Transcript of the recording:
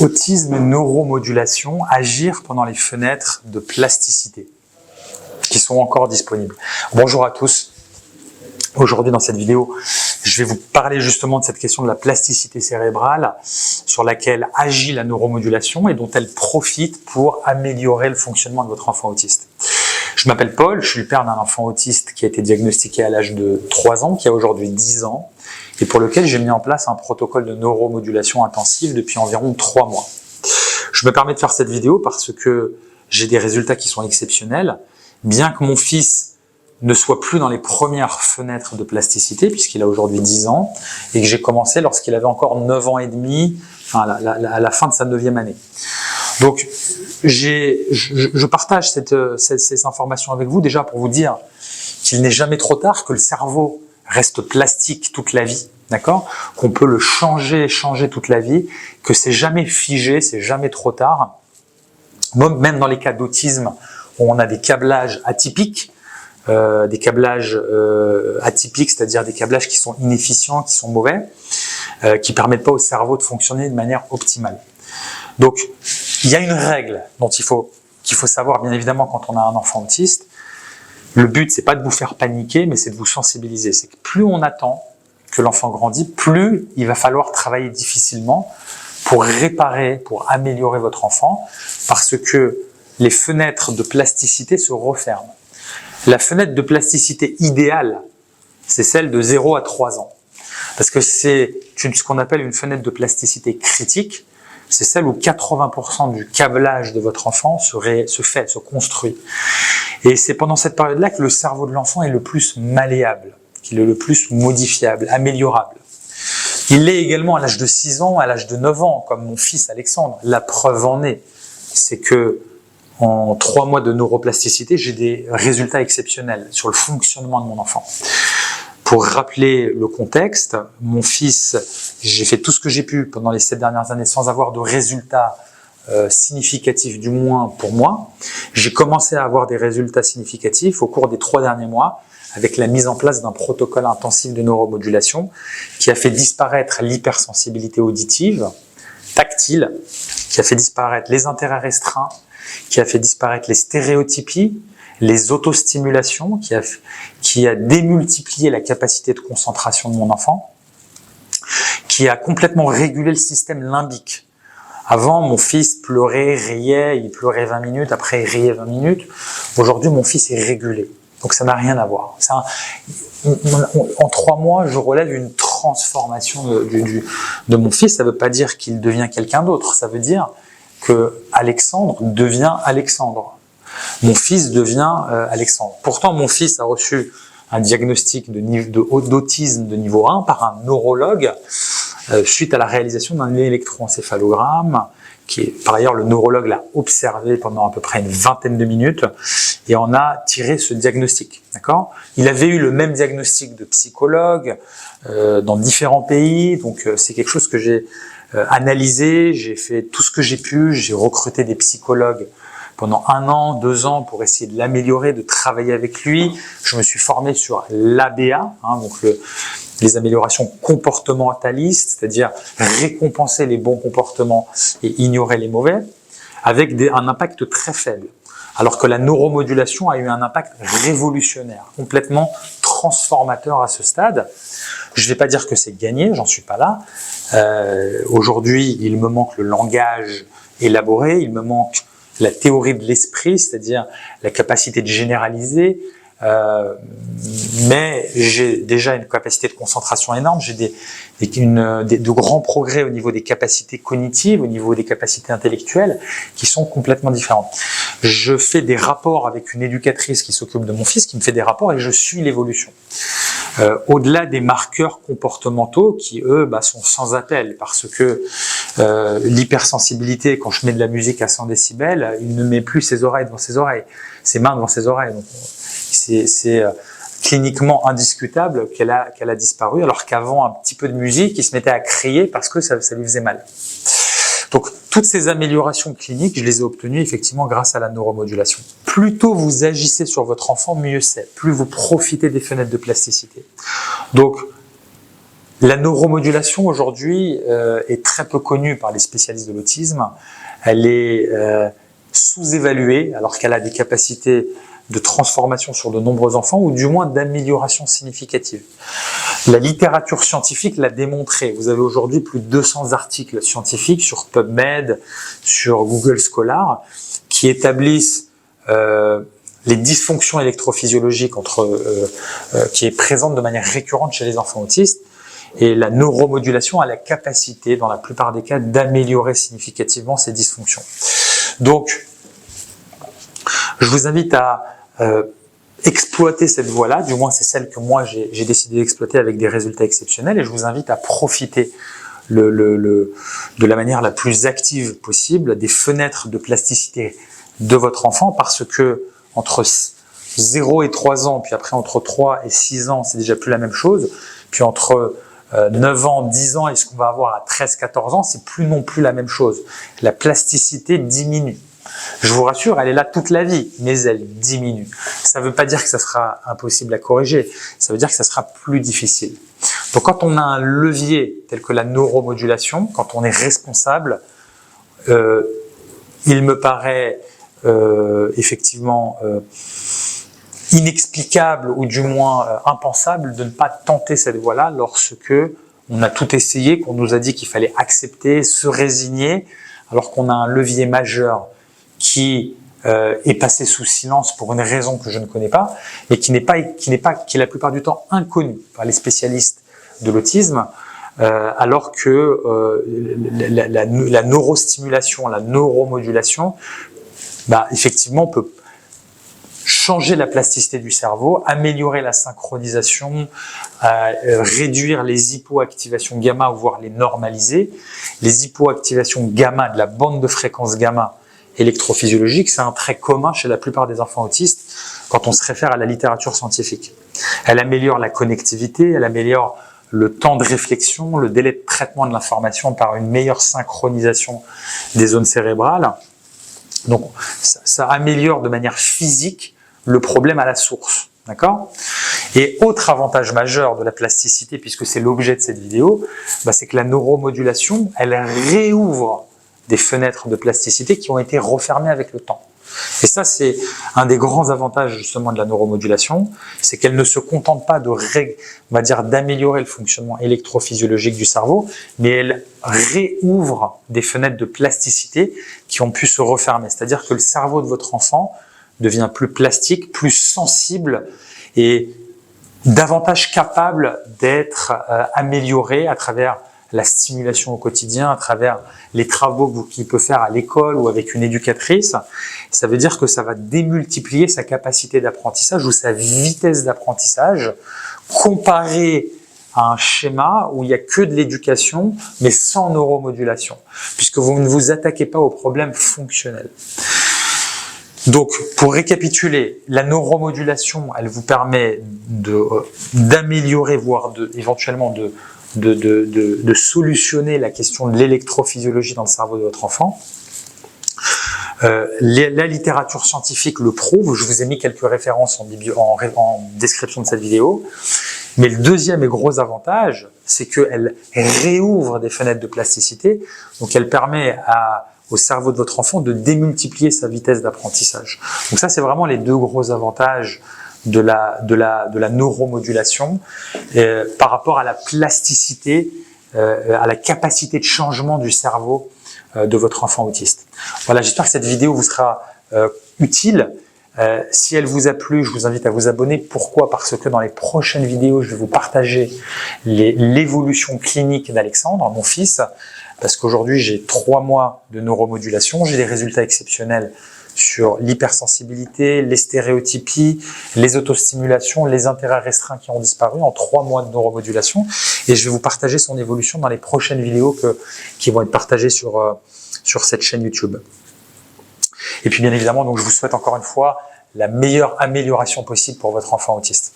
Autisme et neuromodulation, agir pendant les fenêtres de plasticité qui sont encore disponibles. Bonjour à tous. Aujourd'hui, dans cette vidéo, je vais vous parler justement de cette question de la plasticité cérébrale sur laquelle agit la neuromodulation et dont elle profite pour améliorer le fonctionnement de votre enfant autiste. Je m'appelle Paul, je suis le père d'un enfant autiste qui a été diagnostiqué à l'âge de 3 ans, qui a aujourd'hui 10 ans, et pour lequel j'ai mis en place un protocole de neuromodulation intensive depuis environ 3 mois. Je me permets de faire cette vidéo parce que j'ai des résultats qui sont exceptionnels, bien que mon fils ne soit plus dans les premières fenêtres de plasticité, puisqu'il a aujourd'hui 10 ans, et que j'ai commencé lorsqu'il avait encore 9 ans et demi, enfin à la fin de sa 9e année. Donc, je partage ces informations avec vous déjà pour vous dire qu'il n'est jamais trop tard, que le cerveau reste plastique toute la vie, d'accord ? Qu'on peut le changer toute la vie, que c'est jamais figé, c'est jamais trop tard. Même dans les cas d'autisme, où on a des câblages atypiques, c'est-à-dire des câblages qui sont inefficients, qui sont mauvais, qui permettent pas au cerveau de fonctionner de manière optimale. Donc, il y a une règle qu'il faut savoir, bien évidemment, quand on a un enfant autiste. Le but, c'est pas de vous faire paniquer, mais c'est de vous sensibiliser. C'est que plus on attend que l'enfant grandit, plus il va falloir travailler difficilement pour réparer, pour améliorer votre enfant, parce que les fenêtres de plasticité se referment. La fenêtre de plasticité idéale, c'est celle de 0 à 3 ans. Parce que c'est ce qu'on appelle une fenêtre de plasticité critique. C'est celle où 80% du câblage de votre enfant se construit. Et c'est pendant cette période-là que le cerveau de l'enfant est le plus malléable, qu'il est le plus modifiable, améliorable. Il l'est également à l'âge de 6 ans, à l'âge de 9 ans, comme mon fils Alexandre. La preuve en est, c'est que en 3 mois de neuroplasticité, j'ai des résultats exceptionnels sur le fonctionnement de mon enfant. Pour rappeler le contexte, mon fils, j'ai fait tout ce que j'ai pu pendant les 7 dernières années sans avoir de résultats significatifs, du moins pour moi. J'ai commencé à avoir des résultats significatifs au cours des 3 derniers mois avec la mise en place d'un protocole intensif de neuromodulation qui a fait disparaître l'hypersensibilité auditive, tactile, qui a fait disparaître les intérêts restreints, qui a fait disparaître les stéréotypies, les autostimulations, qui a démultiplié la capacité de concentration de mon enfant, qui a complètement régulé le système limbique. Avant, mon fils pleurait, riait, il pleurait 20 minutes, après il riait 20 minutes. Aujourd'hui, mon fils est régulé. Donc ça n'a rien à voir. En 3 mois, je relève une transformation de mon fils. Ça ne veut pas dire qu'il devient quelqu'un d'autre. Ça veut dire que Alexandre devient Alexandre. Mon fils devient Alexandre. Pourtant, mon fils a reçu un diagnostic d'autisme de niveau 1 par un neurologue suite à la réalisation d'un électroencéphalogramme qui est, par ailleurs, le neurologue l'a observé pendant à peu près une vingtaine de minutes et en a tiré ce diagnostic. D'accord ? Il avait eu le même diagnostic de psychologue dans différents pays, donc c'est quelque chose que j'ai analysé, j'ai fait tout ce que j'ai pu, j'ai recruté des psychologues pendant 1 an, 2 ans pour essayer de l'améliorer, de travailler avec lui. Je me suis formé sur l'ABA, donc les améliorations comportementalistes, c'est-à-dire récompenser les bons comportements et ignorer les mauvais, avec un impact très faible. Alors que la neuromodulation a eu un impact révolutionnaire, complètement transformateur à ce stade. Je ne vais pas dire que c'est gagné, j'en suis pas là. Aujourd'hui, il me manque le langage élaboré, il me manque la théorie de l'esprit, c'est-à-dire la capacité de généraliser, mais j'ai déjà une capacité de concentration énorme, j'ai de grands progrès au niveau des capacités cognitives, au niveau des capacités intellectuelles qui sont complètement différentes. Je fais des rapports avec une éducatrice qui s'occupe de mon fils, qui me fait des rapports et je suis l'évolution. Au-delà des marqueurs comportementaux qui, eux, sont sans appel parce que l'hypersensibilité, quand je mets de la musique à 100 décibels, il ne met plus ses oreilles devant ses oreilles, ses mains devant ses oreilles. Donc, c'est cliniquement indiscutable qu'elle a disparu, alors qu'avant, un petit peu de musique, il se mettait à crier parce que ça lui faisait mal. Donc, toutes ces améliorations cliniques, je les ai obtenues effectivement grâce à la neuromodulation. Plus tôt vous agissez sur votre enfant, mieux c'est. Plus vous profitez des fenêtres de plasticité. Donc, La neuromodulation aujourd'hui est très peu connue par les spécialistes de l'autisme. Elle est sous-évaluée alors qu'elle a des capacités de transformation sur de nombreux enfants ou du moins d'amélioration significative. La littérature scientifique l'a démontré. Vous avez aujourd'hui plus de 200 articles scientifiques sur PubMed, sur Google Scholar qui établissent les dysfonctions électrophysiologiques qui est présente de manière récurrente chez les enfants autistes. Et la neuromodulation a la capacité, dans la plupart des cas, d'améliorer significativement ces dysfonctions. Donc, je vous invite à exploiter cette voie-là, du moins c'est celle que moi j'ai décidé d'exploiter avec des résultats exceptionnels, et je vous invite à profiter de la manière la plus active possible des fenêtres de plasticité de votre enfant, parce que entre 0 et 3 ans, puis après entre 3 et 6 ans, c'est déjà plus la même chose, puis entre 9 ans, 10 ans et ce qu'on va avoir à 13, 14 ans, c'est plus non plus la même chose. La plasticité diminue. Je vous rassure, elle est là toute la vie, mais elle diminue. Ça ne veut pas dire que ça sera impossible à corriger, ça veut dire que ça sera plus difficile. Donc quand on a un levier tel que la neuromodulation, quand on est responsable, il me paraît effectivement inexplicable ou du moins impensable de ne pas tenter cette voie-là lorsque on a tout essayé, qu'on nous a dit qu'il fallait accepter, se résigner, alors qu'on a un levier majeur qui est passé sous silence pour une raison que je ne connais pas, et qui est la plupart du temps inconnu par les spécialistes de l'autisme, alors que la neurostimulation, la neuromodulation, effectivement peut changer la plasticité du cerveau, améliorer la synchronisation, réduire les hypoactivations gamma, voire les normaliser. Les hypoactivations gamma, de la bande de fréquence gamma électrophysiologique, c'est un trait commun chez la plupart des enfants autistes quand on se réfère à la littérature scientifique. Elle améliore la connectivité, elle améliore le temps de réflexion, le délai de traitement de l'information par une meilleure synchronisation des zones cérébrales. Donc, ça améliore de manière physique le problème à la source, d'accord? Et autre avantage majeur de la plasticité, puisque c'est l'objet de cette vidéo, c'est que la neuromodulation, elle réouvre des fenêtres de plasticité qui ont été refermées avec le temps. Et ça, c'est un des grands avantages justement de la neuromodulation, c'est qu'elle ne se contente pas d'améliorer le fonctionnement électrophysiologique du cerveau, mais elle réouvre des fenêtres de plasticité qui ont pu se refermer. C'est-à-dire que le cerveau de votre enfant devient plus plastique, plus sensible et davantage capable d'être amélioré à travers la stimulation au quotidien, à travers les travaux qu'il peut faire à l'école ou avec une éducatrice. Ça veut dire que ça va démultiplier sa capacité d'apprentissage ou sa vitesse d'apprentissage comparé à un schéma où il n'y a que de l'éducation mais sans neuromodulation, puisque vous ne vous attaquez pas aux problèmes fonctionnels. Donc, pour récapituler, la neuromodulation, elle vous permet d'améliorer, voire éventuellement de solutionner la question de l'électrophysiologie dans le cerveau de votre enfant. La littérature scientifique le prouve, je vous ai mis quelques références en description de cette vidéo. Mais le deuxième et gros avantage, c'est qu'elle réouvre des fenêtres de plasticité, donc elle permet au cerveau de votre enfant de démultiplier sa vitesse d'apprentissage. Donc ça, c'est vraiment les deux gros avantages de la neuromodulation par rapport à la plasticité, à la capacité de changement du cerveau de votre enfant autiste. Voilà, j'espère que cette vidéo vous sera utile. Si elle vous a plu, je vous invite à vous abonner. Pourquoi? Parce que dans les prochaines vidéos, je vais vous partager l'évolution clinique d'Alexandre, mon fils, parce qu'aujourd'hui, j'ai 3 mois de neuromodulation, j'ai des résultats exceptionnels sur l'hypersensibilité, les stéréotypies, les autostimulations, les intérêts restreints qui ont disparu en 3 mois de neuromodulation. Et je vais vous partager son évolution dans les prochaines vidéos qui vont être partagées sur cette chaîne YouTube. Et puis bien évidemment, donc, je vous souhaite encore une fois la meilleure amélioration possible pour votre enfant autiste.